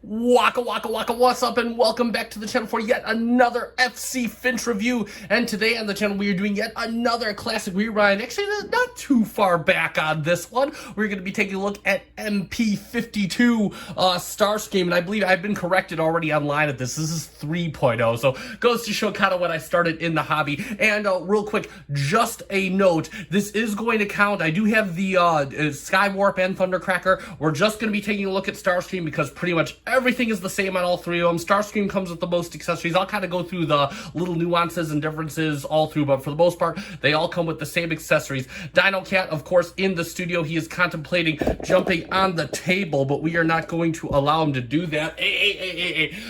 Waka waka waka, what's up, and welcome back to the channel for yet another FC Finch review. And today on the channel we are doing yet another classic rerun. Actually, not too far back on this one. We're going to be taking a look at MP52 Starscream, and I believe I've been corrected already online at this. This is 3.0, so goes to show kind of when I started in the hobby. And real quick, just a note, this is going to count. I do have the Skywarp and Thundercracker. We're just going to be taking a look at Starscream because pretty much everything is the same on all three of them. Starscream comes with the most accessories. I'll kind of go through the little nuances and differences all through, but for the most part, they all come with the same accessories. Dino Cat, of course, in the studio, he is contemplating jumping on the table, but we are not going to allow him to do that.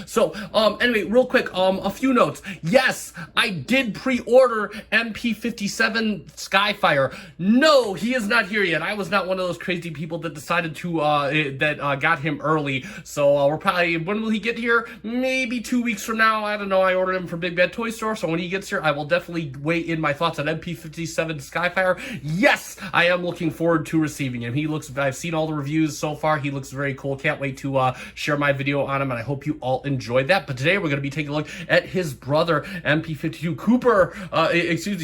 So, anyway, real quick, a few notes. Yes, I did pre-order MP57 Skyfire. No, he is not here yet. I was not one of those crazy people that decided to, got him early. So, we're probably, when will he get here? Maybe 2 weeks from now. I don't know. I ordered him from Big Bad Toy Store. So when he gets here, I will definitely weigh in my thoughts on MP57 Skyfire. Yes, I am looking forward to receiving him. I've seen all the reviews so far. He looks very cool. Can't wait to share my video on him, and I hope you all enjoyed that. But today we're going to be taking a look at his brother, MP52 Cooper,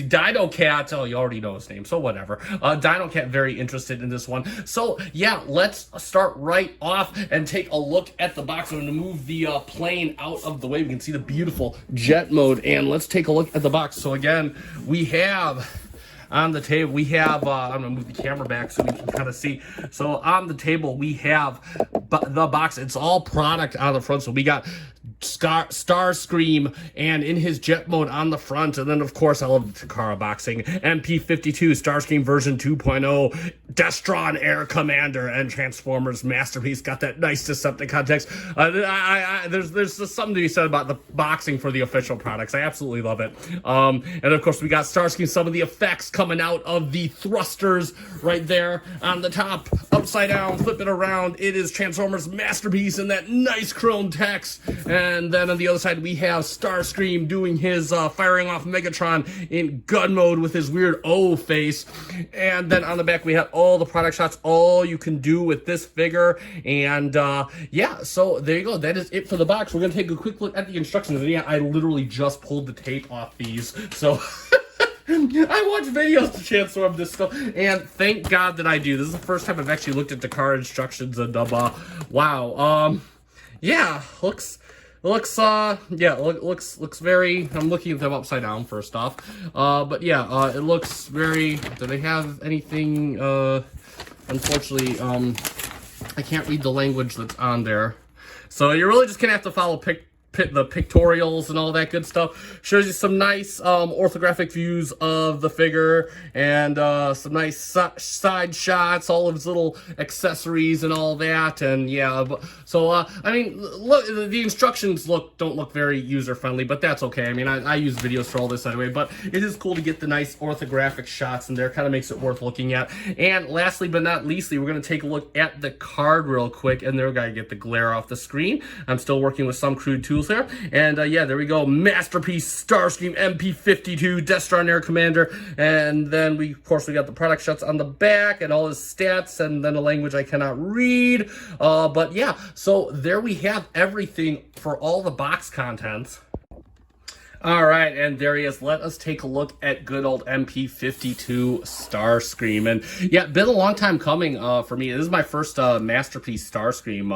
Dino Cat. Oh, you already know his name, so whatever. Dino Cat, very interested in this one. So yeah, let's start right off and take a look at the box. I'm going to move the plane out of the way. We can see the beautiful jet mode, and let's take a look at the box. So again, we have on the table, we have, I'm going to move the camera back so we can kind of see. So on the table, we have the box. It's all product on the front. So we got Starscream, and in his jet mode on the front, and then of course I love the Takara boxing, MP52 Starscream version 2.0, Destron Air Commander, and Transformers Masterpiece. Got that nice Decepticon text. There's just something to be said about the boxing for the official products. I absolutely love it. And of course we got Starscream, some of the effects coming out of the thrusters right there on the top, upside down, flip it around. It is Transformers Masterpiece and that nice chrome text. And then on the other side, we have Starscream doing his firing off Megatron in gun mode with his weird O face. And then on the back, we have all the product shots, all you can do with this figure. And yeah, so there you go. That is it for the box. We're going to take a quick look at the instructions. And yeah, I literally just pulled the tape off these. So I watch videos to transform this stuff, and thank God that I do. This is the first time I've actually looked at the car instructions, and wow. Yeah, looks very, I'm looking at them upside down first off. But yeah, it looks very, do they have anything, unfortunately, I can't read the language that's on there. So you're really just gonna have to follow the pictorials and all that good stuff. Shows you some nice orthographic views of the figure, and some nice side shots, all of his little accessories and all that. And yeah, so I mean, look, the instructions don't look very user friendly, but that's okay. I mean, I use videos for all this anyway, but it is cool to get the nice orthographic shots in there. Kind of makes it worth looking at. And lastly but not leastly, we're going to take a look at the card real quick, and there we gotta get the glare off the screen. I'm still working with some crude tools there. And yeah, there we go. Masterpiece Starscream MP52 Destron Air Commander. And then of course we got the product shots on the back and all his stats, and then a language I cannot read. But yeah, so there we have everything for all the box contents. All right, and there he is. Let us take a look at good old MP52 Starscream. And yeah, been a long time coming for me. This is my first Masterpiece Starscream.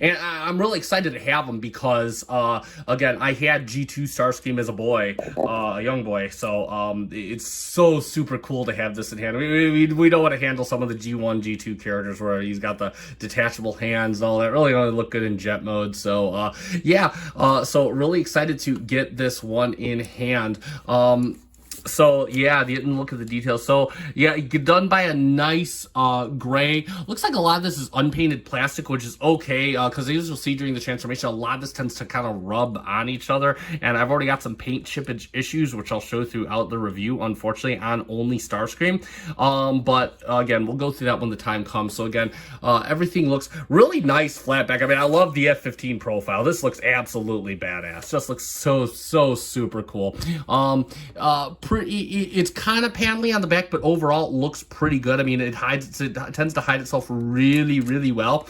And I'm really excited to have him because, again, I had G2 Starscream as a boy, a young boy. So it's so super cool to have this in hand. We know how to handle some of the G1, G2 characters where he's got the detachable hands and all that. Really look good in jet mode. So yeah, so really excited to get this one in hand. So yeah, didn't look at the details. So yeah, done by a nice gray. Looks like a lot of this is unpainted plastic, which is okay, because as you'll see during the transformation, a lot of this tends to kind of rub on each other, and I've already got some paint chippage issues, which I'll show throughout the review, unfortunately, on only Starscream. But again, we'll go through that when the time comes. So again, everything looks really nice flat back. I mean, I love the F15 profile. This looks absolutely badass. Just looks so super cool. it's kind of panely on the back, but overall it looks pretty good. I mean, it tends to hide itself really, really well.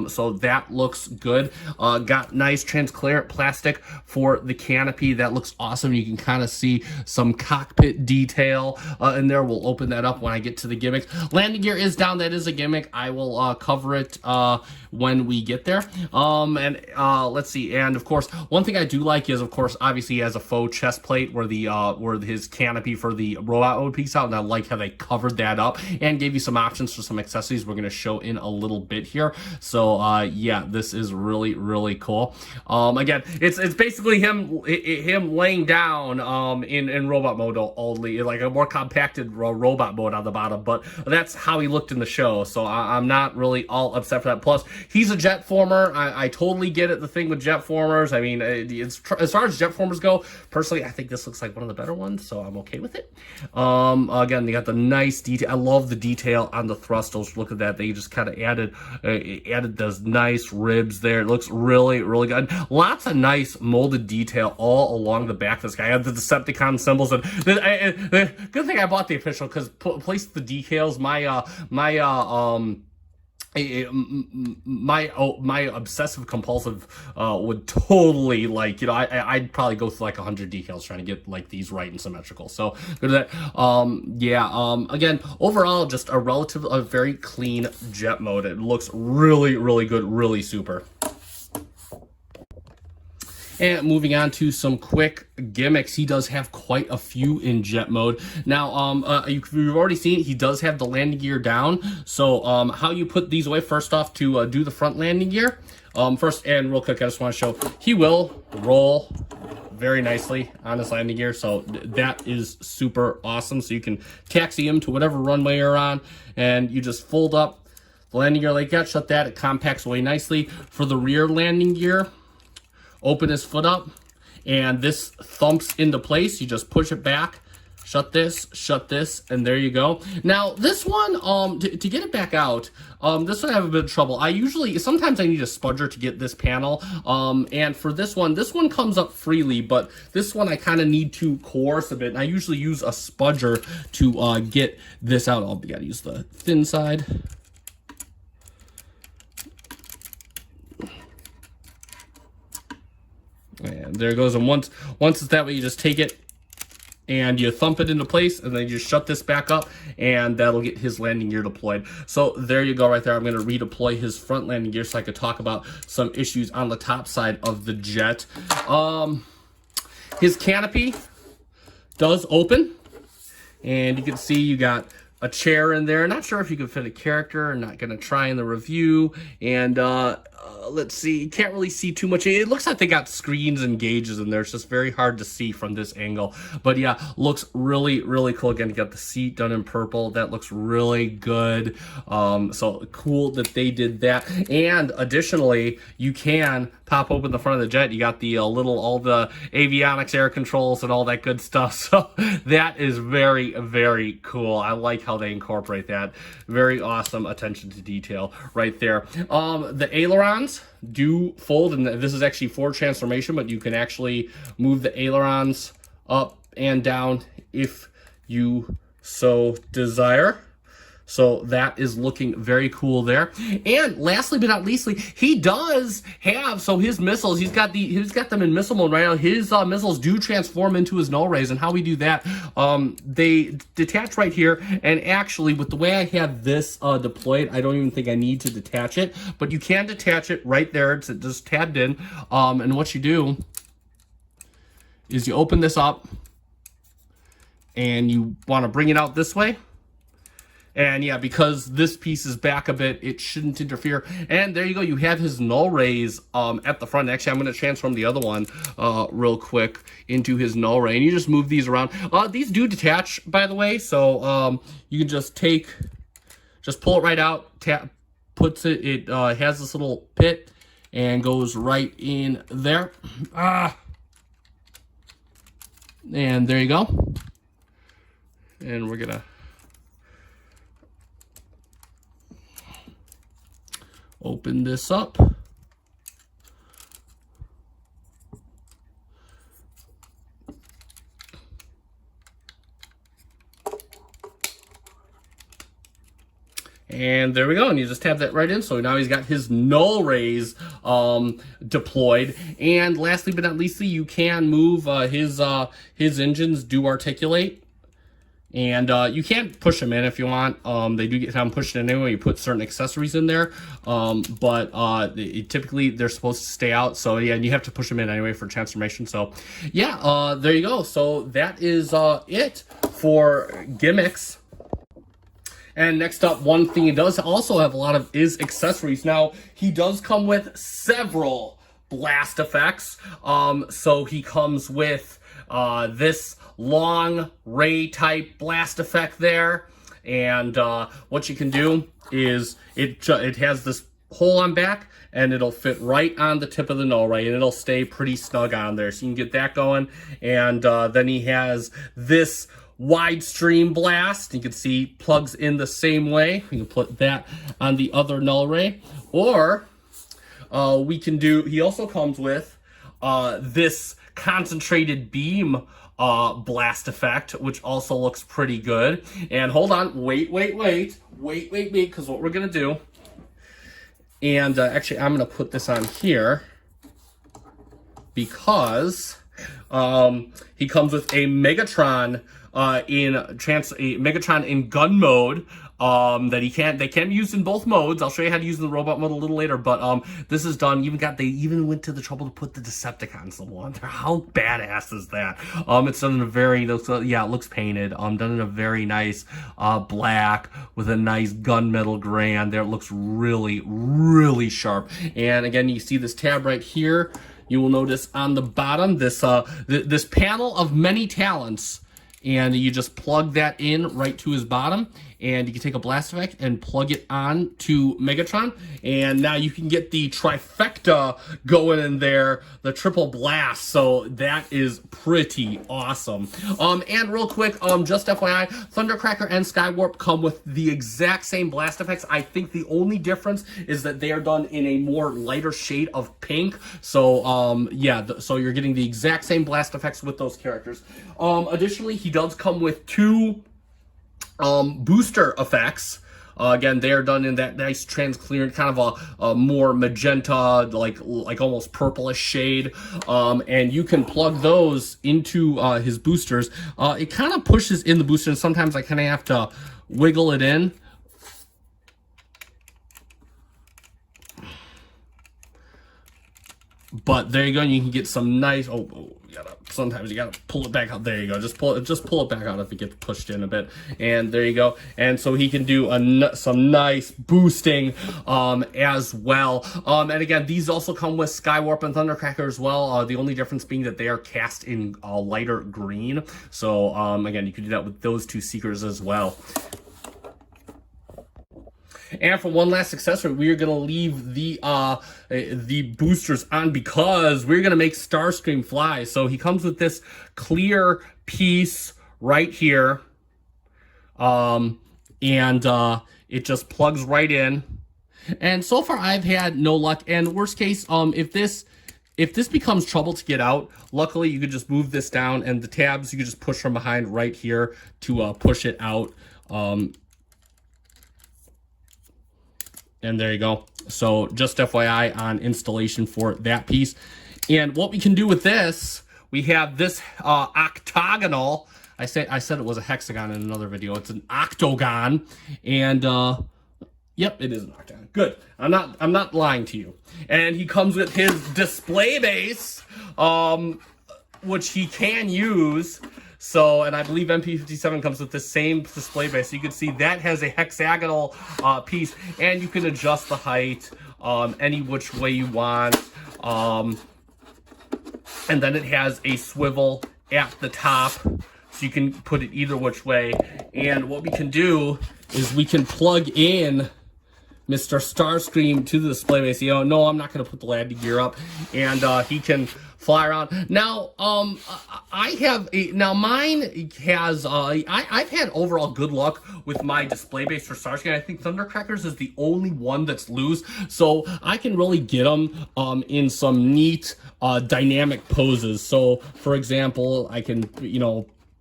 So that looks good. Got nice transparent plastic for the canopy. That looks awesome. You can kind of see some cockpit detail in there. We'll open that up when I get to the gimmicks. Landing gear is down. That is a gimmick. I will cover it when we get there. Let's see. And of course, one thing I do like is, of course, obviously he has a faux chest plate where his canopy for the robot mode peeks out, and I like how they covered that up and gave you some options for some accessories we're going to show in a little bit here. So yeah, this is really, really cool. Again, it's basically him laying down in robot mode only, like a more compacted robot mode on the bottom, but that's how he looked in the show, so I'm not really all upset for that. Plus, he's a jet former. I totally get it, the thing with jet formers. I mean, as far as jet formers go, personally, I think this looks like one of the better ones, so I'm okay with it. Again, they got the nice detail. I love the detail on the thrusters. Look at that. They just kind of added those nice ribs there. It looks really, really good. Lots of nice molded detail all along the back of this guy. I have the Decepticon symbols, and the good thing I bought the official, because placed the decals. My obsessive compulsive would totally, like, you know, I'd probably go through like 100 decals trying to get like these right and symmetrical. So good at that. Again, overall, just a very clean jet mode. It looks really, really good, really super. And moving on to some quick gimmicks, he does have quite a few in jet mode. Now, you've already seen he does have the landing gear down. So how you put these away, first off, to do the front landing gear. First, and real quick, I just want to show, he will roll very nicely on this landing gear. So that is super awesome. So you can taxi him to whatever runway you're on, and you just fold up the landing gear like that, shut that, it compacts away nicely. For the rear landing gear, open his foot up, and this thumps into place. You just push it back, shut this, and there you go. Now, this one, to get it back out, this one I have a bit of trouble. Sometimes I need a spudger to get this panel, and for this one comes up freely, but this one I kind of need to coerce a bit, and I usually use a spudger to get this out. I'll gotta use the thin side. And there it goes. And once it's that way, you just take it and you thump it into place, and then you just shut this back up, and that'll get his landing gear deployed. So there you go right there. I'm going to redeploy his front landing gear so I could talk about some issues on the top side of the jet. His canopy does open, and you can see you got a chair in there. Not sure if you can fit a character. I'm not going to try in the review. And let's see. You can't really see too much. It looks like they got screens and gauges in there. It's just very hard to see from this angle. But yeah, looks really, really cool. Again, you got the seat done in purple. That looks really good. So cool that they did that. And additionally, you can pop open the front of the jet. You got the all the avionics, air controls, and all that good stuff. So that is very, very cool. I like how they incorporate that. Very awesome attention to detail right there. The ailerons do fold, and this is actually for transformation, but you can actually move the ailerons up and down if you so desire. So that is looking very cool there. And lastly but not leastly, he does have, so his missiles, he's got them in missile mode right now. His missiles do transform into his null rays, and how we do that, they detach right here. And actually, with the way I have this deployed, I don't even think I need to detach it, but you can detach it right there. It's just tabbed in. And what you do is you open this up, and you want to bring it out this way. And yeah, because this piece is back a bit, it shouldn't interfere. And there you go. You have his null rays at the front. Actually, I'm going to transform the other one real quick into his null ray. And you just move these around. These do detach, by the way. So you can just pull it right out, puts it, it has this little pit and goes right in there. And there you go. And we're going to open this up. And there we go. And you just tap that right in. So now he's got his null rays deployed. And lastly but not leastly, you can move his engines do articulate. And you can't push them in if you want. They do get them pushed in anyway. You put certain accessories in there. But typically they're supposed to stay out. So yeah, and you have to push them in anyway for transformation. So yeah, there you go. So that is it for gimmicks. And next up, one thing he does also have a lot of is accessories. Now, he does come with several blast effects. So he comes with this long ray type blast effect there. And what you can do is it has this hole on back, and it'll fit right on the tip of the null ray, and it'll stay pretty snug on there. So you can get that going. And then he has this wide stream blast. You can see plugs in the same way. We can put that on the other null ray. Or we can do, he also comes with this concentrated beam blast effect, which also looks pretty good. And hold on, wait, because what we're gonna do, and actually I'm gonna put this on here because he comes with a Megatron Megatron in gun mode that they can be used in both modes. I'll show you how to use the robot mode a little later, but this is done. They even went to the trouble to put the Decepticons on there. How badass is that? It's done in a very, it looks painted. Done in a very nice black with a nice gunmetal gray on there. It looks really, really sharp. And again, you see this tab right here. You will notice on the bottom this this panel of many talents. And you just plug that in right to his bottom, and you can take a blast effect and plug it on to Megatron, and now you can get the trifecta going in there, the triple blast. So that is pretty awesome. And real quick, just FYI, Thundercracker and Skywarp come with the exact same blast effects. I think the only difference is that they are done in a more lighter shade of pink. So so you're getting the exact same blast effects with those characters. Additionally, he does come with two booster effects. Again, they are done in that nice transparent kind of a more magenta, like almost purplish shade. And you can plug those into his boosters. It kind of pushes in the booster, and sometimes I kind of have to wiggle it in. But there you go, and you can get some nice. Sometimes you gotta pull it back out. There you go. Just pull it back out if it gets pushed in a bit. And there you go. And so he can do some nice boosting as well. And again, these also come with Skywarp and Thundercracker as well. The only difference being that they are cast in lighter green. So again, you can do that with those two Seekers as well. And for one last accessory, we are going to leave the boosters on because we're going to make Starscream fly. So he comes with this clear piece right here. And it just plugs right in. And so far I've had no luck. And worst case, if this becomes trouble to get out, luckily you could just move this down, and the tabs you could just push from behind right here to push it out. And there you go. So just FYI on installation for that piece. And what we can do with this, we have this octagonal. I said it was a hexagon in another video. It's an octagon. And yep, it is an octagon. Good. I'm not lying to you. And he comes with his display base, which he can use. So, and I believe MP57 comes with the same display base. So you can see that has a hexagonal piece, and you can adjust the height any which way you want. And then it has a swivel at the top, so you can put it either which way. And what we can do is we can plug in Mr. Starscream to the display base. You know, no, I'm not going to put the landing gear up, and he can fly around. Now, mine has, I've had overall good luck with my display base for Starscream. I think Thundercrackers is the only one that's loose, so I can really get them in some neat dynamic poses. So, for example, I can,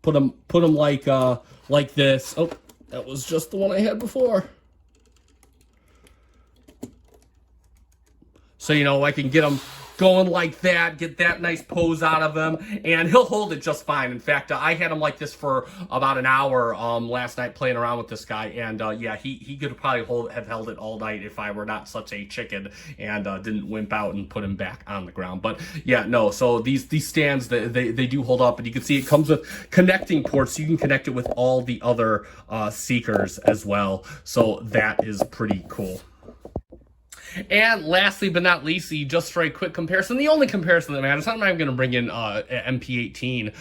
put them like this. Oh, that was just the one I had before. So, you know, I can get him going like that, get that nice pose out of him, and he'll hold it just fine. In fact, I had him like this for about an hour last night playing around with this guy, and yeah, he could probably have held it all night if I were not such a chicken and didn't wimp out and put him back on the ground. But yeah, no, so these stands, they do hold up, and you can see it comes with connecting ports, so you can connect it with all the other Seekers as well, so that is pretty cool. And lastly but not least, just for a quick comparison, the only comparison that matters, I'm not even going to bring in MP18.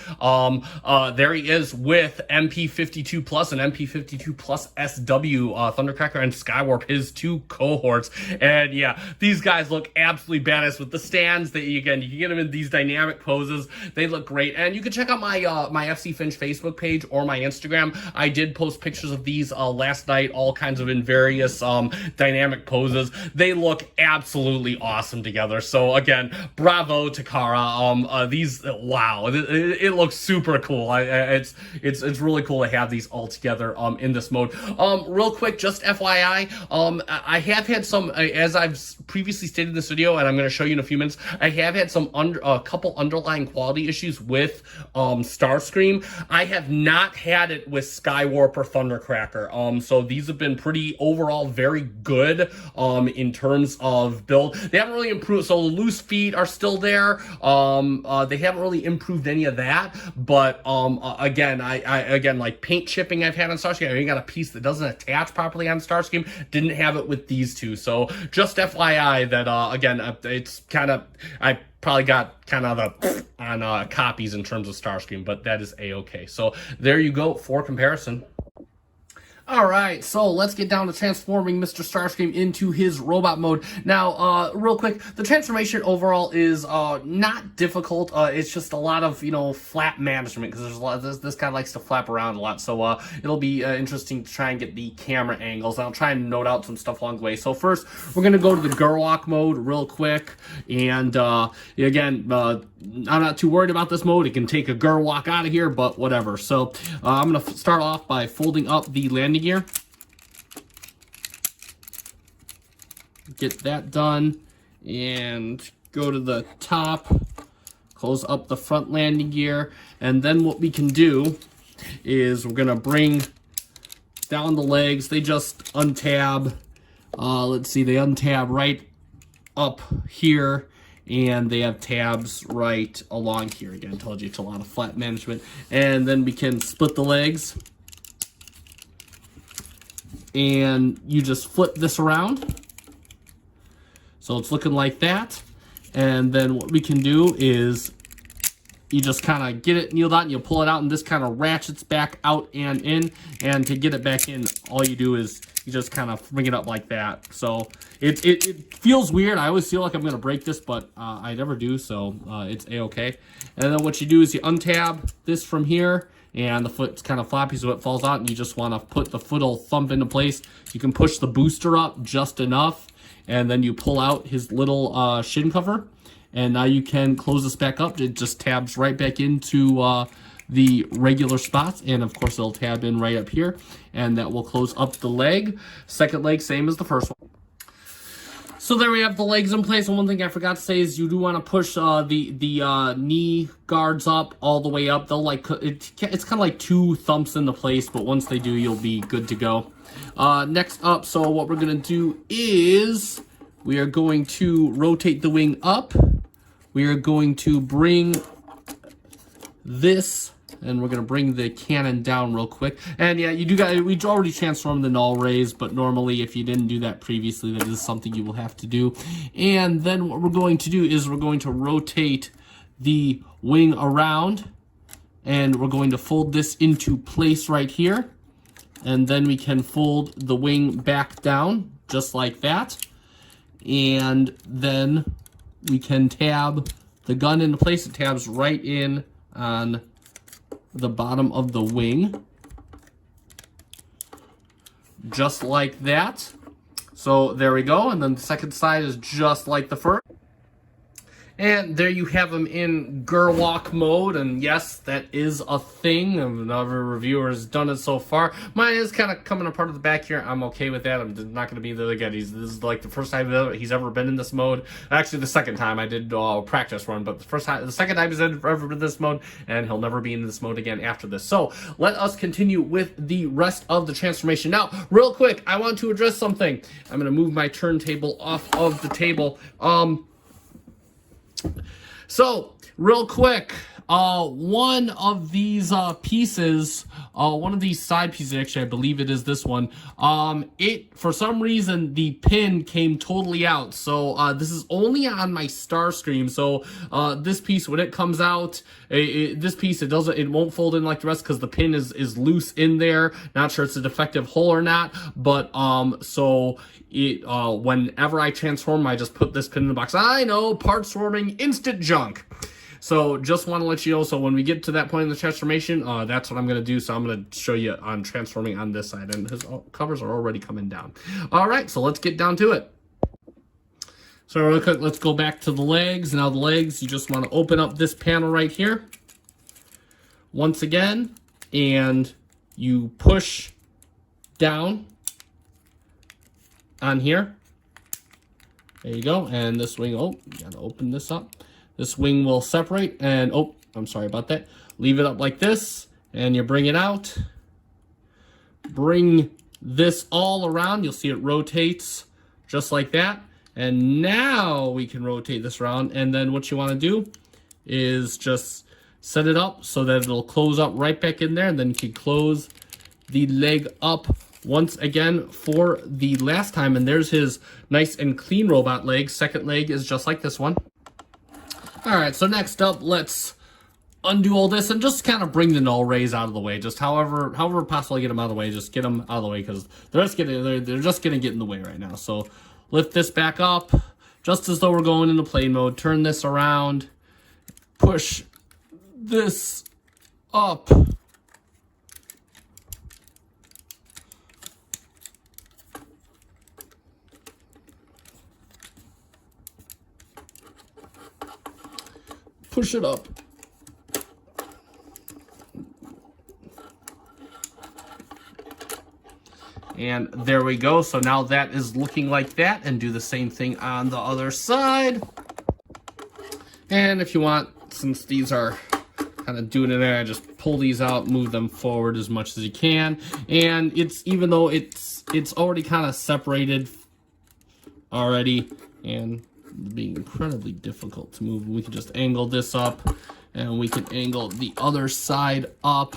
There he is with MP52 Plus and MP52 Plus SW, Thundercracker and Skywarp, his two cohorts. And yeah, these guys look absolutely badass with the stands. Again, you can get them in these dynamic poses. They look great. And you can check out my my FC Finch Facebook page or my Instagram. I did post pictures of these last night, all kinds of in various dynamic poses. They look absolutely awesome together. So again, bravo to Kara. These, wow, it looks super cool. It's really cool to have these all together in this mode. Real quick, just FYI, I have had some, as I've previously stated in this video, and I'm going to show you in a few minutes, I have had some a couple underlying quality issues with Starscream. I have not had it with Skywarp or Thundercracker. So these have been pretty overall very good in terms of build. They haven't really improved, so the loose feet are still there. They haven't really improved any of that, but again, again, like paint chipping I've had on Starscream, I even got a piece that doesn't attach properly on Starscream, didn't have it with these two. So just FYI that again, it's kind of, I probably got kind of the on copies in terms of Starscream, but that is a-okay. So there you go for comparison. Alright, so let's get down to transforming Mr. Starscream into his robot mode. Now, real quick, the transformation overall is not difficult. It's just a lot of, you know, flap management, because there's a lot of this guy likes to flap around a lot. So it'll be interesting to try and get the camera angles. I'll try and note out some stuff along the way. So first, we're going to go to the Gerwalk mode real quick. And again, I'm not too worried about this mode. It can take a Gerwalk out of here, but whatever. So I'm going to start off by folding up the landing gear. Get that done. And go to the top. Close up the front landing gear. And then what we can do is we're going to bring down the legs. They just untab. Let's see, they untab right up here. And they have tabs right along here. Again, I told you it's a lot of flap management. And then we can split the legs. And you just flip this around. So it's looking like that. And then what we can do is you just kind of get it kneeled out and you pull it out, and this kind of ratchets back out and in. And to get it back in, all you do is you just kind of bring it up like that. So it feels weird. I always feel like I'm going to break this, but I never do, so it's a-okay. And then what you do is you untab this from here, and the foot's kind of floppy, so it falls out, and you just want to put the foot will thump into place. You can push the booster up just enough, and then you pull out his little shin cover, and now you can close this back up. It just tabs right back into the regular spots, and of course it'll tab in right up here, and that will close up the leg. Second leg, same as the first one. So there we have the legs in place, and one thing I forgot to say is you do want to push the knee guards up all the way up. They'll like it's kind of like two thumps into place, but once they do, you'll be good to go. Next up, so what we're gonna do is we are going to rotate the wing up. We are going to bring this, and we're going to bring the cannon down real quick. And yeah, you do got, we already transformed the null rays, but normally if you didn't do that previously, that is something you will have to do. And then what we're going to do is we're going to rotate the wing around, and we're going to fold this into place right here. And then we can fold the wing back down, just like that. And then we can tab the gun into place. It tabs right in on the bottom of the wing, just like that. So there we go, and then the second side is just like the first. And there you have them in Gerwalk mode, and yes, that is a thing. Another reviewer has done it so far. Mine is kind of coming apart at the back here. I'm okay with that. I'm not going to be there again. This is like the first time he's ever been in this mode. Actually, the second time I did a practice run, but the second time he's ever been in this mode, and he'll never be in this mode again after this. So let us continue with the rest of the transformation. Now, real quick, I want to address something. I'm going to move my turntable off of the table. So, real quick, one of these pieces, one of these side pieces, actually, I believe it is this one, for some reason, the pin came totally out. So, this is only on my Starscream. So, this piece, when it comes out, this piece, it won't fold in like the rest because the pin is loose in there. Not sure it's a defective hole or not, but, whenever I transform, I just put this pin in the box. I know, part swarming, instant junk. So just want to let you know, so when we get to that point in the transformation, that's what I'm going to do. So I'm going to show you on transforming on this side, and his covers are already coming down. All right, so let's get down to it. So real quick, let's go back to the legs. Now the legs, you just want to open up this panel right here once again, and you push down on here. There you go. And this wing, you gotta open this up. This wing will separate, and I'm sorry about that. Leave it up like this, and you bring it out. Bring this all around. You'll see it rotates just like that. And now we can rotate this around, and then what you want to do is just set it up so that it'll close up right back in there, and then you can close the leg up once again for the last time. And there's his nice and clean robot leg. Second leg is just like this one. All right, so next up, let's undo all this and just kind of bring the null rays out of the way. Just however possible, get them out of the way. Just get them out of the way because they're just gonna get in the way right now. So lift this back up, just as though we're going into plane mode. Turn this around, push this up. Push it up. And there we go. So now that is looking like that, and do the same thing on the other side. And if you want, since these are kind of doing it there, just pull these out, move them forward as much as you can. And even though it's already kind of separated already, and being incredibly difficult to move, we can just angle this up, and we can angle the other side up,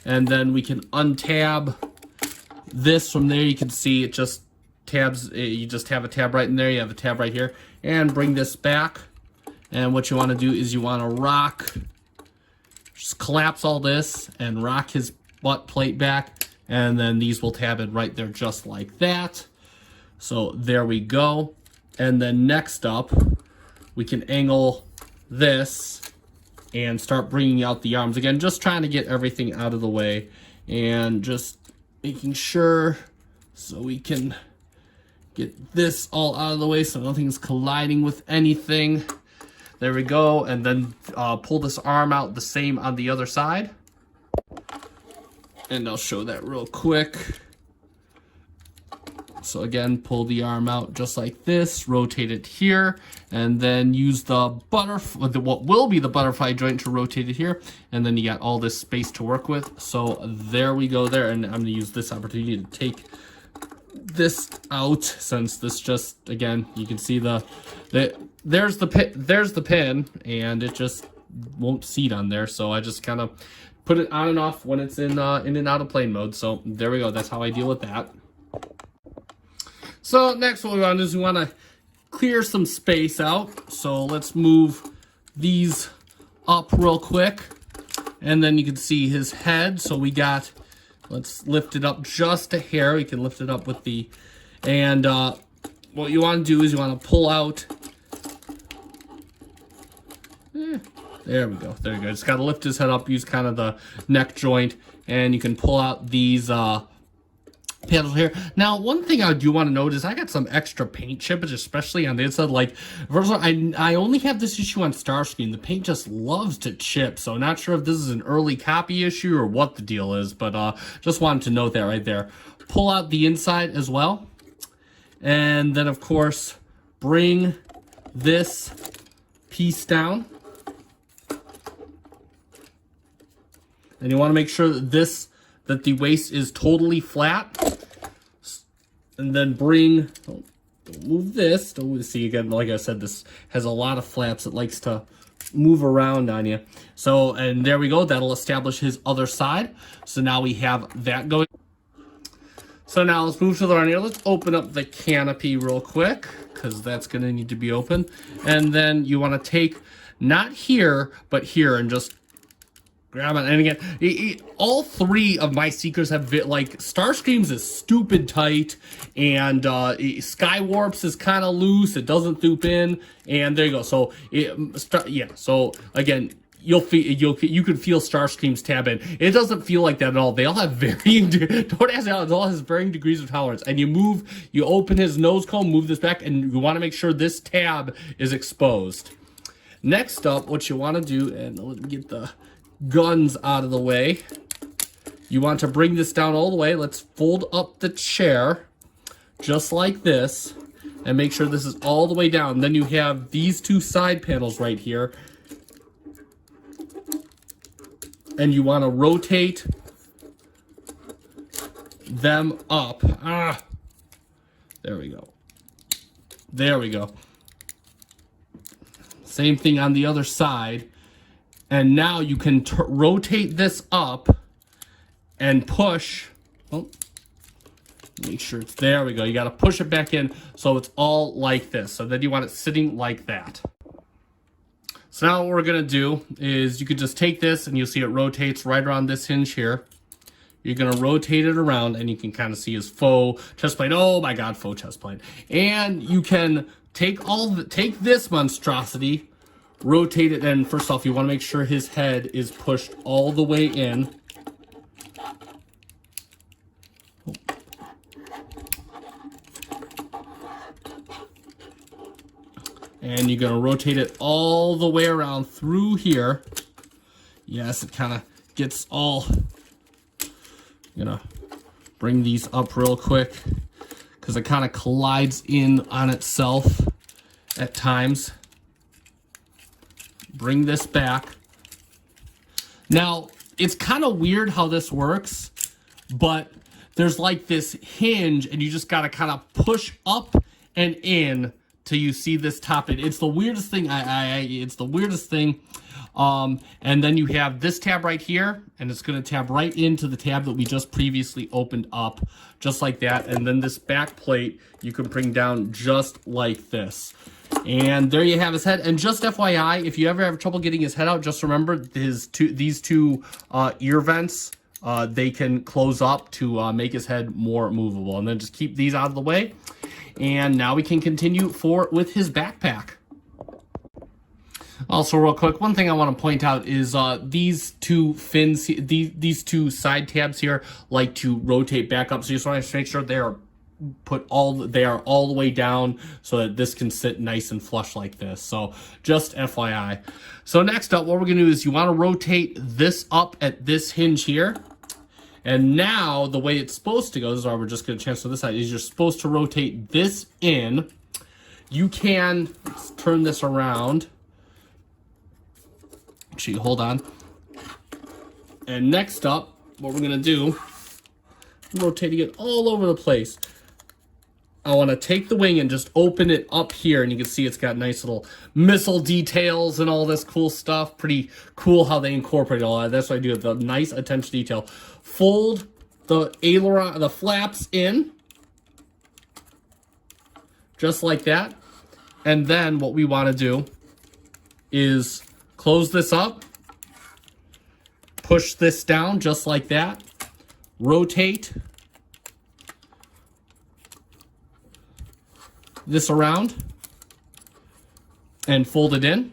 and then we can untab this from there. You can see it just tabs. You just have a tab right in there. You have a tab right here, and bring this back. And what you want to do is you want to rock, just collapse all this and rock his butt plate back, and then these will tab it right there just like that. So there we go. And then next up, we can angle this and start bringing out the arms. Again, just trying to get everything out of the way and just making sure so we can get this all out of the way so nothing's colliding with anything. There we go. And then pull this arm out the same on the other side. And I'll show that real quick. So again, pull the arm out just like this, rotate it here, and then use the what will be the butterfly joint to rotate it here, and then you got all this space to work with. So there we go there, and I'm going to use this opportunity to take this out, since this just, again, you can see there's the pin, and it just won't seat on there. So I just kind of put it on and off when it's in and out of plane mode. So there we go. That's how I deal with that. So next what we want to do is we want to clear some space out. So let's move these up real quick. And then you can see his head. So let's lift it up just a hair. We can lift it up with and what you want to do is you want to pull out. There we go. There you go. Just got to lift his head up, use kind of the neck joint, and you can pull out these panel here. Now, one thing I do want to note is I got some extra paint chippage, especially on the inside. Like, first of all, I only have this issue on Starscream. The paint just loves to chip, so not sure if this is an early copy issue or what the deal is, but just wanted to note that right there. Pull out the inside as well, and then of course bring this piece down, and you want to make sure that the waist is totally flat, and then bring, don't move this, don't see again, like I said, this has a lot of flaps, it likes to move around on you. So, and there we go, that'll establish his other side. So now we have that going. So now let's move to the right here. Let's open up the canopy real quick, because that's going to need to be open. And then you want to take, not here, but here, and just grab it. And again, all three of my Seekers have, like, Starscream's is stupid tight, and Skywarp's is kind of loose. It doesn't loop in, and there you go. So, yeah. So, again, you could feel Starscream's tab in. It doesn't feel like that at all. They all have varying, don't ask how, it all has varying degrees of tolerance. And you open his nose cone, move this back, and you want to make sure this tab is exposed. Next up, what you want to do, and let me get the guns out of the way. You want to bring this down all the way. Let's fold up the chair just like this and make sure this is all the way down. Then you have these two side panels right here, and you want to rotate them up. There we go. There we go. Same thing on the other side. And now you can rotate this up and push. Oh, make sure it's there. We go. You got to push it back in so it's all like this. So then you want it sitting like that. So now what we're going to do is you could just take this and you'll see it rotates right around this hinge here. You're going to rotate it around and you can kind of see his faux chest plate. Oh my God, faux chest plate. And you can take this monstrosity, rotate it, and first off, you want to make sure his head is pushed all the way in. And you're going to rotate it all the way around through here. Yes, it kind of gets all... Gonna bring these up real quick because it kind of collides in on itself at times. Bring this back. Now, it's kind of weird how this works, but there's like this hinge and you just got to kind of push up and in till you see this top end. It's the weirdest thing. It's the weirdest thing. And then you have this tab right here, and it's going to tab right into the tab that we just previously opened up, just like that. And then this back plate you can bring down just like this. And there you have his head. And just FYI, if you ever have trouble getting his head out, just remember these two ear vents, they can close up to make his head more movable. And then just keep these out of the way. And now we can continue with his backpack. Also, real quick, one thing I want to point out is these two fins, these two side tabs here, like to rotate back up. So you just want to make sure they are all the way down so that this can sit nice and flush like this. So just FYI. So next up, what we're going to do is you want to rotate this up at this hinge here. And now the way it's supposed to go, this is why we're just going to transfer this side, is you're supposed to rotate this in. You can turn this around. Actually, hold on. And next up, what we're going to do, rotating it all over the place. I want to take the wing and just open it up here, and you can see it's got nice little missile details and all this cool stuff. Pretty cool how they incorporate all that. That's what I do with the nice attention to detail. Fold the aileron, the flaps in, just like that. And then what we want to do is close this up, push this down just like that, rotate this around, and fold it in.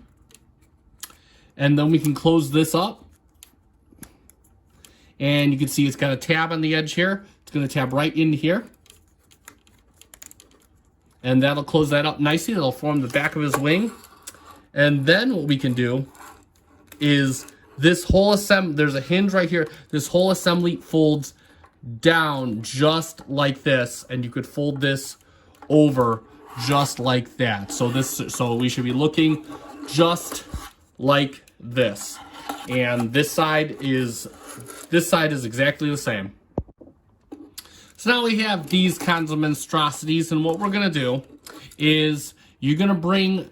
And then we can close this up. And you can see it's got a tab on the edge here. It's going to tab right in here. And that'll close that up nicely. That'll form the back of his wing. And then what we can do is this whole assembly, there's a hinge right here. This whole assembly folds down just like this. And you could fold this over just like that. So we should be looking just like this. And this side is exactly the same. So now we have these kinds of monstrosities, and what we're gonna do is you're gonna bring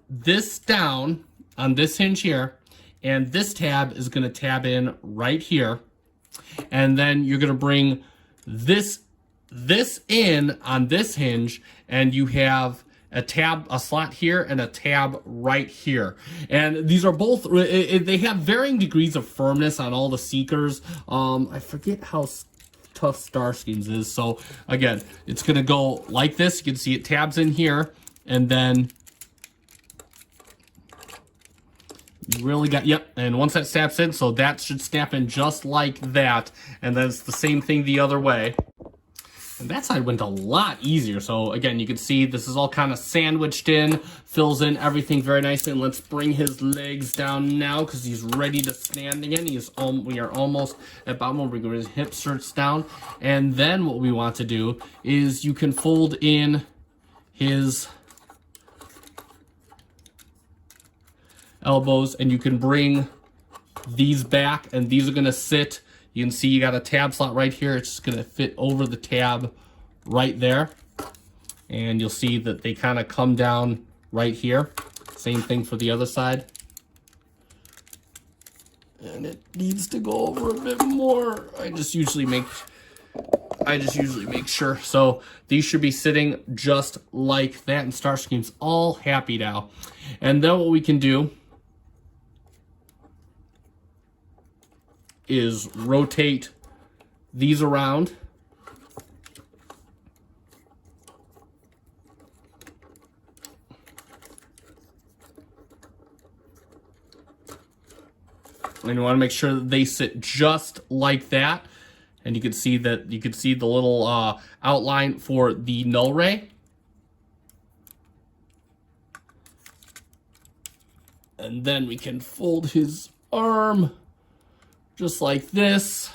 this down on this hinge here, and this tab is gonna tab in right here, and then you're gonna bring this in on this hinge, and you have a slot here and a tab right here. And these are both, they have varying degrees of firmness on all the Seekers. I forget how tough Starscream's is. So again, it's gonna go like this. You can see it tabs in here, and then you really got, yep, and once that snaps in, so that should snap in just like that, and then it's the same thing the other way. And that side went a lot easier. So again, you can see this is all kind of sandwiched in, fills in everything very nicely. And let's bring his legs down now because he's ready to stand again. We are almost at bottom. We're bring his hip shirts down. And then what we want to do is you can fold in his elbows, and you can bring these back, and these are going to sit. You can see you got a tab slot right here. It's just going to fit over the tab right there. And you'll see that they kind of come down right here. Same thing for the other side. And it needs to go over a bit more. I just usually make sure. So these should be sitting just like that, and Starscream's all happy now. And then what we can do is rotate these around. And you want to make sure that they sit just like that. And you can see the little outline for the null ray. And then we can fold his arm just like this,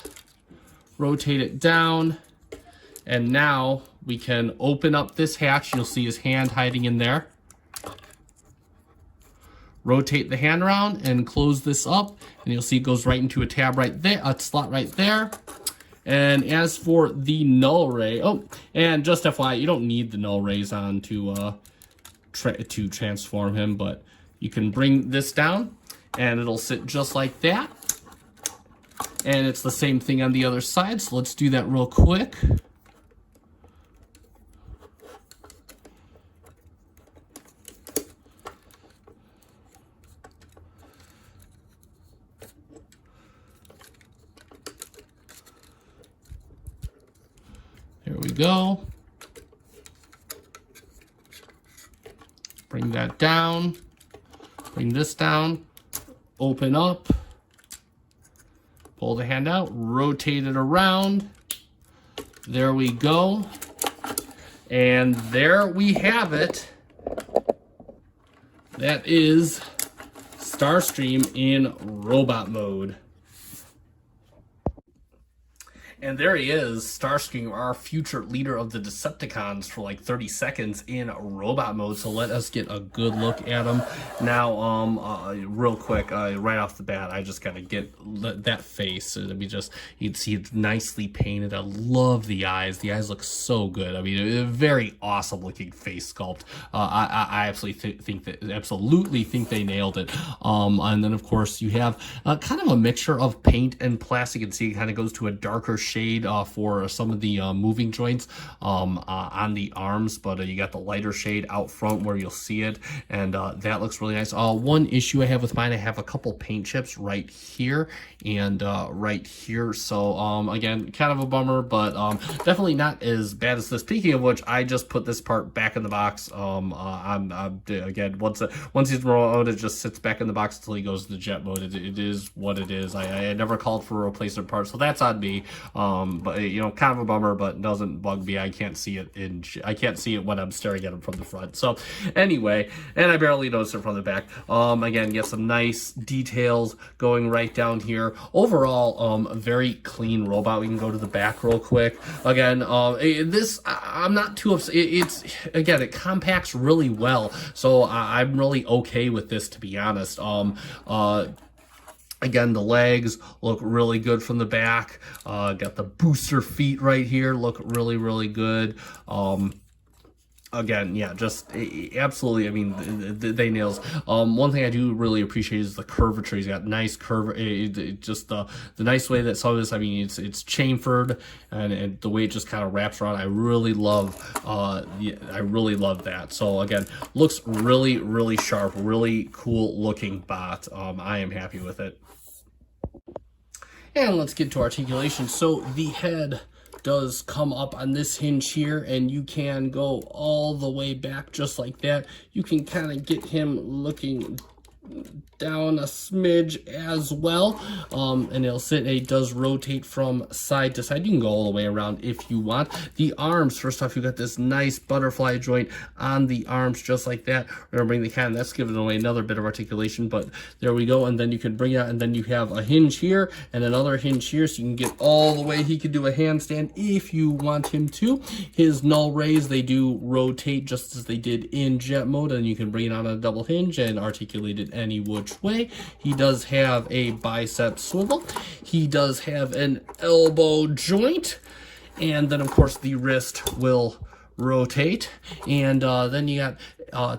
rotate it down, and now we can open up this hatch. You'll see his hand hiding in there. Rotate the hand around and close this up, and you'll see it goes right into a tab right there, a slot right there. And as for the null ray, and just FYI, you don't need the null rays on to transform him, but you can bring this down, and it'll sit just like that. And it's the same thing on the other side, so let's do that real quick. Here we go. Bring that down. Bring this down. Open up. Pull the hand out, rotate it around. There we go. And there we have it. That is Starscream in robot mode. And there he is, Starscream, our future leader of the Decepticons, for like 30 seconds in robot mode. So let us get a good look at him. Now, real quick, right off the bat, I just gotta get that face. You'd see it's nicely painted. I love the eyes. The eyes look so good. I mean, a very awesome looking face sculpt. I absolutely think they nailed it. And then of course you have kind of a mixture of paint and plastic. You can see it kind of goes to a darker shade for some of the moving joints on the arms, but you got the lighter shade out front where you'll see it, and that looks really nice. One issue I have with mine, I have a couple paint chips right here and right here, so again, kind of a bummer, but definitely not as bad as this. Speaking of which, I just put this part back in the box. Again, once he's in robot mode, it just sits back in the box until he goes to jet mode. It is what it is. I never called for a replacement part, so that's on me. But you know, kind of a bummer, but doesn't bug me. I can't see it when I'm staring at him from the front. So anyway, and I barely noticed it from the back. Again, you have some nice details going right down here. Overall, a very clean robot. We can go to the back real quick. Again, I'm not too upset. It compacts really well, so I'm really okay with this, to be honest. Again, the legs look really good from the back. Got the booster feet right here, look really, really good. Again, yeah, just absolutely. I mean, they nails. One thing I do really appreciate is the curvature. He's got nice curve. Just the nice way that some of this. I mean, it's chamfered, and the way it just kind of wraps around. I really love. I really love that. So again, looks really, really sharp. Really cool looking bot. I am happy with it. And let's get to articulation. So the head does come up on this hinge here, and you can go all the way back just like that. You can kind of get him looking down a smidge as well, and it'll sit. It does rotate from side to side. You can go all the way around if you want. The arms, first off, you got this nice butterfly joint on the arms just like that. We're gonna bring the can, that's giving away another bit of articulation, but there we go. And then you can bring it out, and then you have a hinge here and another hinge here, so you can get all the way. He could do a handstand if you want him to. His null rays, they do rotate just as they did in jet mode, and you can bring it on a double hinge and articulate it any which way. He does have a bicep swivel. He does have an elbow joint, and then of course the wrist will rotate. And then you got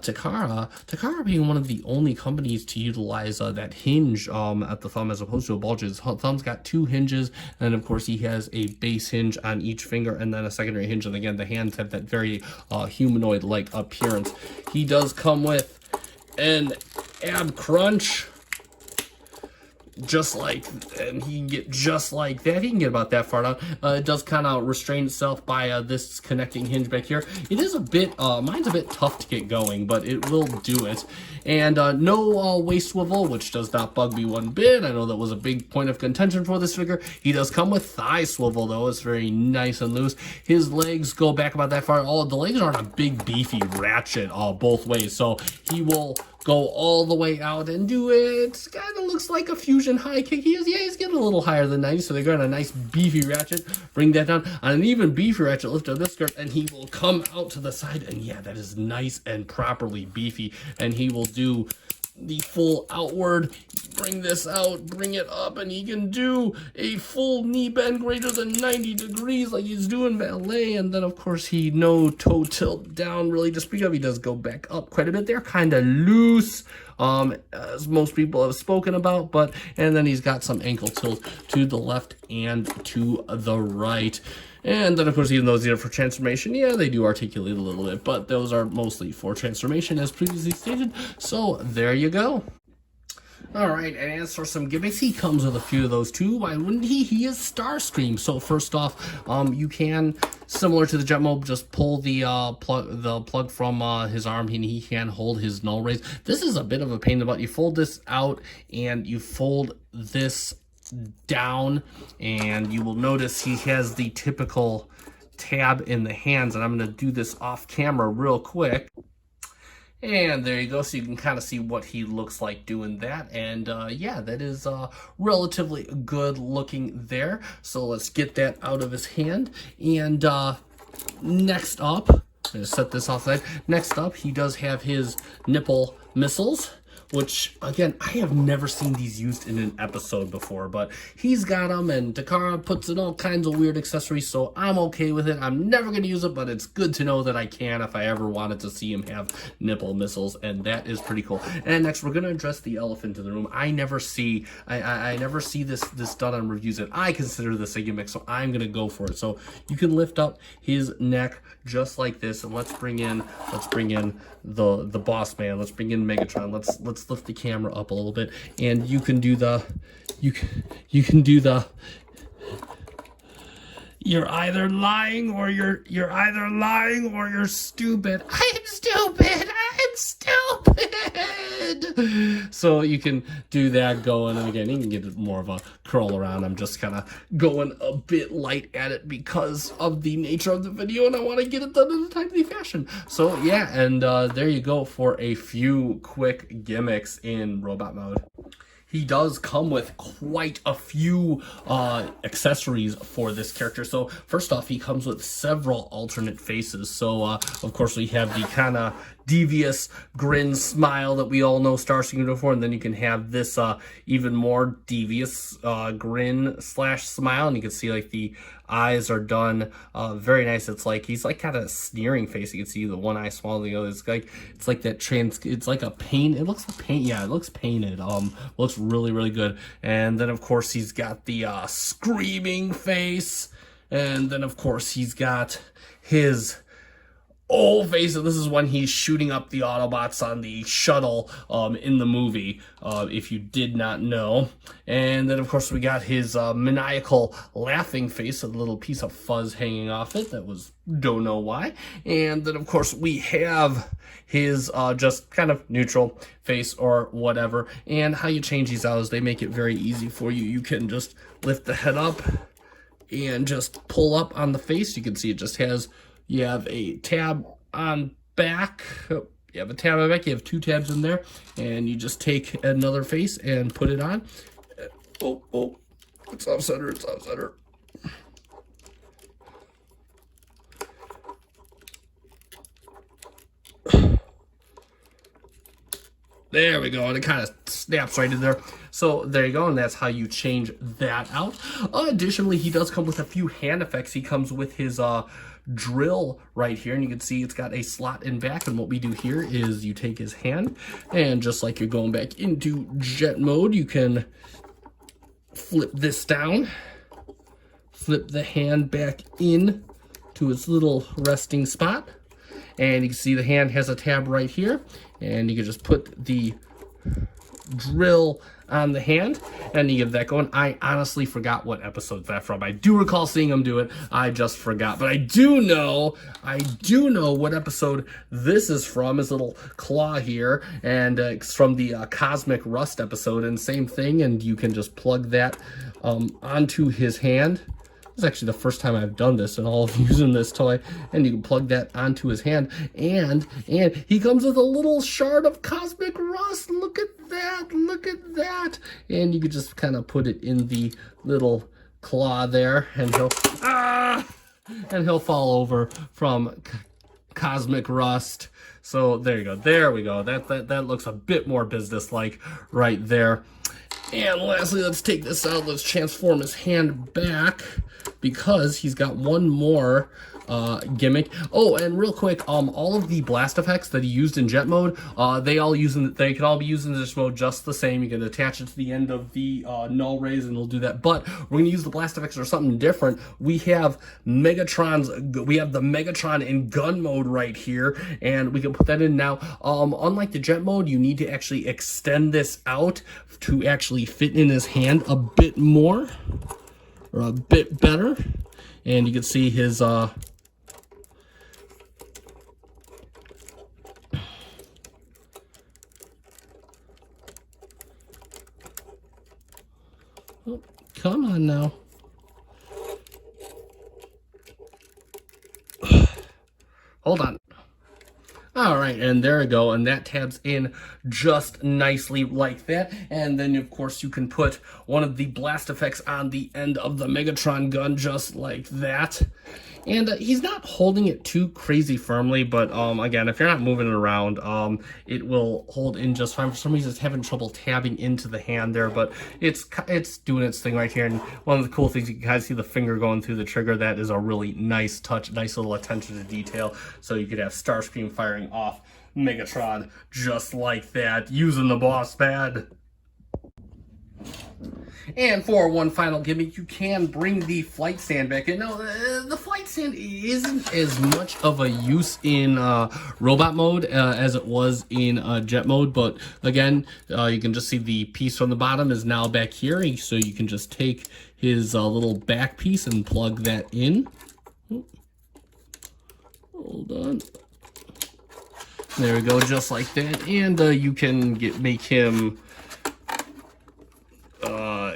Takara. Takara being one of the only companies to utilize that hinge at the thumb as opposed to a bulge. His thumb's got two hinges, and of course he has a base hinge on each finger and then a secondary hinge. And again, the hands have that very humanoid-like appearance. He does come with an ab crunch, just like, and he can get just like that. He can get about that far down. It does kind of restrain itself by this connecting hinge back here. It is a bit, mine's a bit tough to get going, but it will do it. And no waist swivel, which does not bug me one bit. I know that was a big point of contention for this figure. He does come with thigh swivel, though. It's very nice and loose. His legs go back about that far. The legs aren't a big, beefy ratchet both ways, so he will go all the way out and do it. Kind of looks like a fusion high kick. He's getting a little higher than 90, so they're going a nice beefy ratchet. Bring that down on an even beefy ratchet. Lift up this skirt, and he will come out to the side. And yeah, that is nice and properly beefy. And he will do the full outward, bring this out, bring it up, and he can do a full knee bend greater than 90 degrees like he's doing ballet. And then of course he no toe tilt down really to speak of. He does go back up quite a bit. They're kind of loose, as most people have spoken about, but and then he's got some ankle tilt to the left and to the right. And then, of course, even those here for transformation, yeah, they do articulate a little bit, but those are mostly for transformation, as previously stated. So, there you go. Alright, and as for some gimmicks, he comes with a few of those too. Why wouldn't he? He is Starscream. So, first off, you can, similar to the Jet Mob, just pull the plug from his arm, and he can hold his null rays. This is a bit of a pain in the butt. You fold this out, and you fold this down, and you will notice he has the typical tab in the hands, and I'm going to do this off camera real quick. And there you go, so you can kind of see what he looks like doing that. And yeah, that is relatively good looking there. So let's get that out of his hand. And next up, I'm going to set this offside. Next up, he does have his nipple missiles, which, again, I have never seen these used in an episode before, but he's got them, and Takara puts in all kinds of weird accessories, so I'm okay with it. I'm never going to use it, but it's good to know that I can if I ever wanted to see him have nipple missiles, and that is pretty cool. And next, we're going to address the elephant in the room. I never see this done on reviews, and I consider this a gimmick, so I'm going to go for it. So you can lift up his neck just like this, and let's bring in the boss man. Let's bring in Megatron. Let's lift the camera up a little bit, and you can do the You're either lying or you're either lying or you're stupid. I'm stupid. I'm stupid. So you can do that going, and again, you can get it more of a curl around. I'm just kind of going a bit light at it because of the nature of the video, and I want to get it done in a timely fashion. So yeah, and there you go for a few quick gimmicks in robot mode. He does come with quite a few accessories for this character. So first off, he comes with several alternate faces. So of course we have the kind of devious grin smile that we all know Starscream before, and then you can have this even more devious grin slash smile, and you can see like the eyes are done very nice. It's like he's like kind of sneering face. You can see the one eye small, the other. It's like that it's like a paint. It looks like paint. Yeah, it looks painted. Looks really, really good. And then of course he's got the screaming face, and then of course he's got his old face, and this is when he's shooting up the Autobots on the shuttle in the movie, if you did not know. And then of course we got his maniacal laughing face, a little piece of fuzz hanging off it that was don't know why. And then of course we have his just kind of neutral face or whatever. And how you change these out is they make it very easy for you. You can just lift the head up and just pull up on the face. You can see it just has, you have a tab on back. You have a tab on back. You have two tabs in there, and you just take another face and put it on. Oh, it's off center. It's off center. There we go, and it kind of snaps right in there. So there you go, and that's how you change that out. Additionally, he does come with a few hand effects. He comes with his drill right here, and you can see it's got a slot in back. And what we do here is you take his hand, and just like you're going back into jet mode, you can flip this down, flip the hand back in to its little resting spot. And you can see the hand has a tab right here, and you can just put the drill on the hand and you get that going. I honestly forgot what episode's that from. I do recall seeing him do it. I just forgot, but I do know what episode this is from. His little claw here, and it's from the Cosmic Rust episode, and same thing. And you can just plug that onto his hand. This is actually the first time I've done this and all of using this toy, and you can plug that onto his hand, and he comes with a little shard of Cosmic Rust. Look at that, and you can just kind of put it in the little claw there, and he'll fall over from Cosmic Rust. So there you go. There we go. That looks a bit more business-like right there. And lastly, let's take this out. Let's transform his hand back, because he's got one more gimmick. Oh, and real quick, all of the blast effects that he used in jet mode, they can all be used in this mode just the same. You can attach it to the end of the null rays, and it'll do that. But we're gonna use the blast effects for something different. We have the Megatron in gun mode right here, and we can put that in now. Unlike the jet mode, you need to actually extend this out to actually fit in his hand a bit more, or a bit better. And you can see his oh, come on now. Hold on. All right, and there we go, and that tabs in just nicely like that. And then, of course, you can put one of the blast effects on the end of the Megatron gun just like that. And he's not holding it too crazy firmly, but again, if you're not moving it around, it will hold in just fine. For some reason, it's having trouble tabbing into the hand there, but it's doing its thing right here. And one of the cool things, you can kind of see the finger going through the trigger. That is a really nice touch, nice little attention to detail. So you could have Starscream firing off Megatron just like that, using the boss pad. And for one final gimmick, you can bring the flight stand back in. Now, the flight stand isn't as much of a use in robot mode as it was in jet mode, but again, you can just see the piece from the bottom is now back here, so you can just take his little back piece and plug that in. Hold on. There we go, just like that. And you can make him...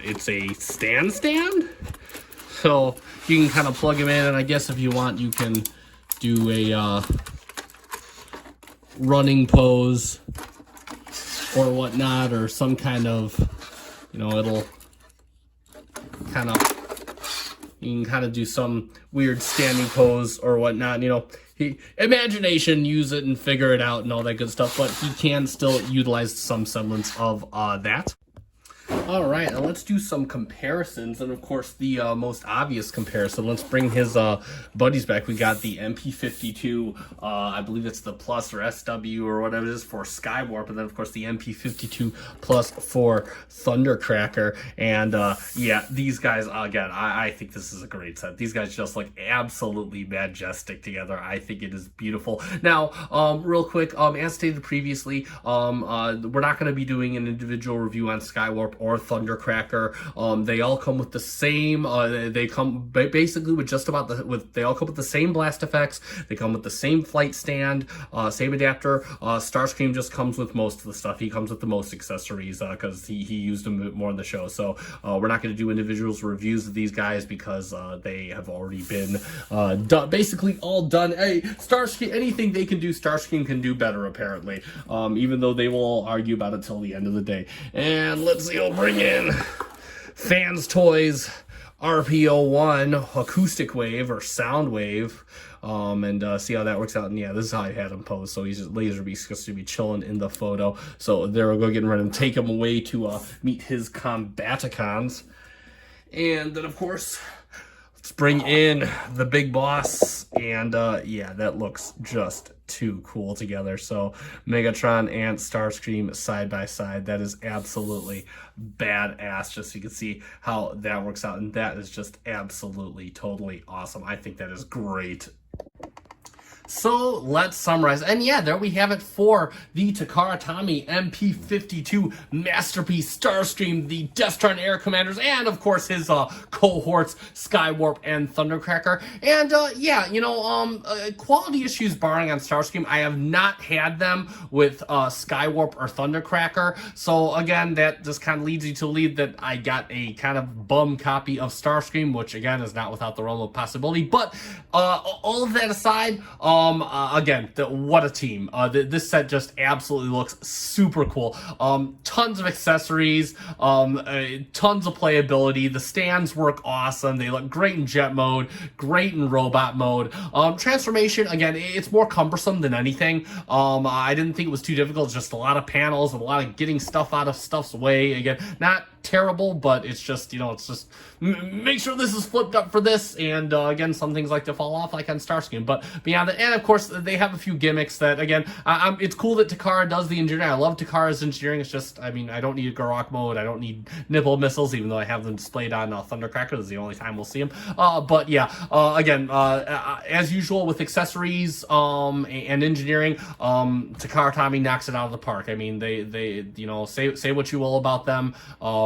it's a stand, so you can kind of plug him in, and I guess if you want, you can do a running pose or whatnot, or some kind of, it'll kind of, you can kind of do some weird standing pose or whatnot, imagination, use it and figure it out and all that good stuff, but he can still utilize some semblance of that. All right, now let's do some comparisons, and of course the most obvious comparison. Let's bring his buddies back. We got the MP52, I believe it's the Plus or SW or whatever it is for Skywarp, and then of course the MP52 Plus for Thundercracker. And yeah, these guys, again, I think this is a great set. These guys just look absolutely majestic together. I think it is beautiful. Now, real quick, as stated previously, we're not going to be doing an individual review on Skywarp or Thundercracker. They all come with the same, they come basically with just about they all come with the same blast effects. They come with the same flight stand, same adapter. Starscream just comes with most of the stuff. He comes with the most accessories because he used them more in the show. So we're not going to do individuals reviews of these guys because they have already been done, basically all done. Hey, Starscream, anything they can do, Starscream can do better apparently. Even though they will all argue about it till the end of the day. And let's see. We'll bring in Fans Toys RPO1 acoustic wave or sound wave, and see how that works out. And yeah, this is how I had him posed. So he's just Laserbeast supposed to be chilling in the photo. So there we'll go getting ready and take him away to meet his Combaticons. And then of course, let's bring in the big boss. And yeah, that looks just too cool together. So Megatron and Starscream side by side, that is absolutely badass. Just so you can see how that works out, and that is just absolutely totally awesome. I think that is great. So let's summarize. And yeah, there we have it for the Takara Tomy MP52 Masterpiece Starscream, the Destron Air Commanders, and of course his cohorts Skywarp and Thundercracker. And yeah, quality issues barring on Starscream, I have not had them with Skywarp or Thundercracker. So again, that just kind of leads you to believe that I got a kind of bum copy of Starscream, which again is not without the realm of possibility. But all of that aside, again, what a team. This set just absolutely looks super cool. Tons of accessories, tons of playability. The stands work awesome. They look great in jet mode, great in robot mode. Transformation, again, it's more cumbersome than anything. I didn't think it was too difficult. It's just a lot of panels and a lot of getting stuff out of stuff's way. Again, not terrible, but it's just, it's just make sure this is flipped up for this. And again, some things like to fall off like on Starscream, but beyond that, and of course they have a few gimmicks that, again, it's cool that Takara does the engineering. I love Takara's engineering. It's just, I don't need Garrock mode. I don't need nipple missiles, even though I have them displayed on Thundercracker. This is the only time we'll see them. But yeah, again, as usual with accessories and engineering, Takara Tomy knocks it out of the park. They say what you will about them.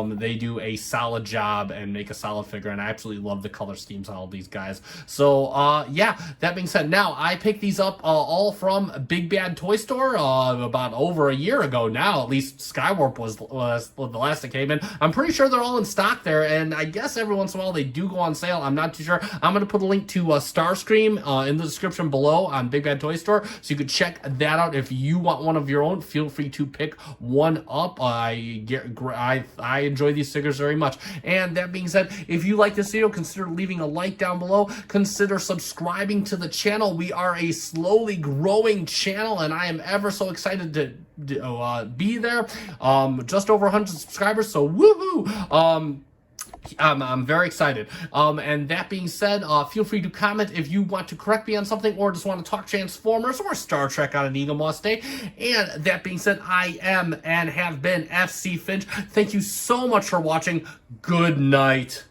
They do a solid job and make a solid figure, and I absolutely love the color schemes on all these guys. So yeah, that being said, now I picked these up all from Big Bad Toy Store about over a year ago now. At least Skywarp was the last that came in. I'm pretty sure they're all in stock there, and I guess every once in a while they do go on sale. I'm not too sure. I'm going to put a link to Starscream in the description below on Big Bad Toy Store, so you could check that out. If you want one of your own, feel free to pick one up. I enjoy these figures very much. And that being said, if you like this video, consider leaving a like down below. Consider subscribing to the channel. We are a slowly growing channel, and I am ever so excited to be there. Just over 100 subscribers, so woohoo! I'm very excited. And that being said, feel free to comment if you want to correct me on something or just want to talk Transformers or Star Trek on an Eagle Moss Day. And that being said, I am and have been FC Finch. Thank you so much for watching. Good night.